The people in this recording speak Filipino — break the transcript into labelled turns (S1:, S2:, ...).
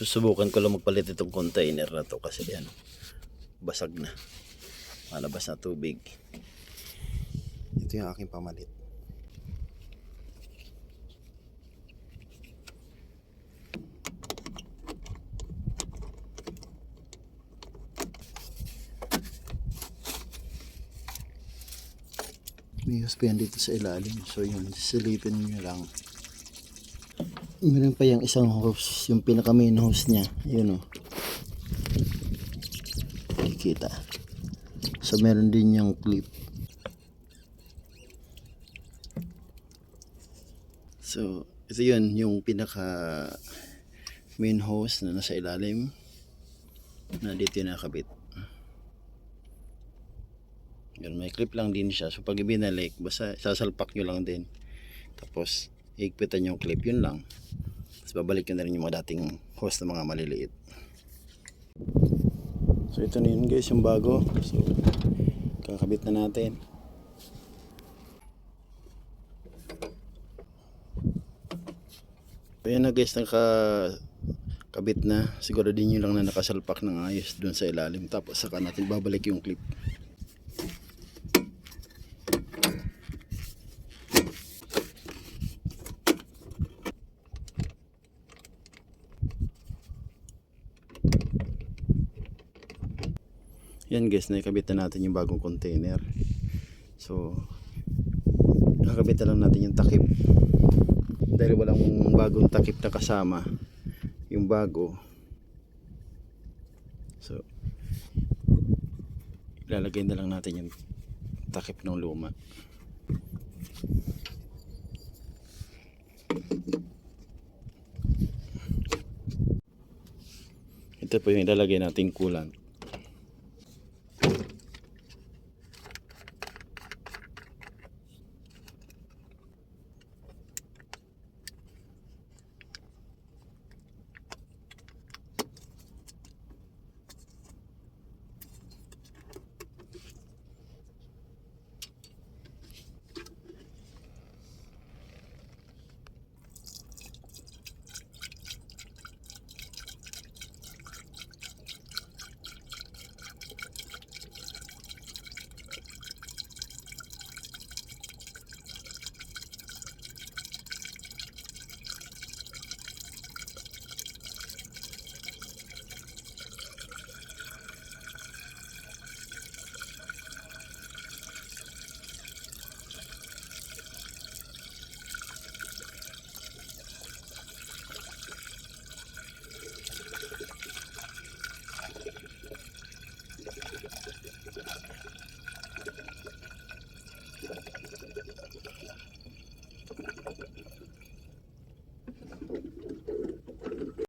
S1: Susubukan ko lang magpalit itong container na to kasi yan, basag na, malabas na tubig. Ito yung aking pamalit. May hose yan dito sa ilalim, so yun, silipin nyo lang. Meron pa yung isang hose, yung pinaka main hose nya, yun o, kikita. So meron din yung clip. So ito yun, yung pinaka main hose na nasa ilalim, na dito yung nakabit. Yun, may clip lang din siya, so pag ibinalik, basta sasalpak nyo lang din, tapos higpitan yung clip, yun lang. Tapos babalik nyo na rin yung mga dating hose na mga maliliit. So ito na yun guys, yung bago. So kakabit na natin. So yan na guys, nakakabit na. Siguro din nyo lang na nakasalpak ng ayos dun sa ilalim, tapos saka natin babalik yung clip. Yan guys, nakikabit na natin yung bagong container. So nakakabit na lang natin yung takip, dahil walang bagong takip na kasama yung bago. So ilalagay na lang natin yung takip ng luma. Ito po yung ilalagay nating coolant.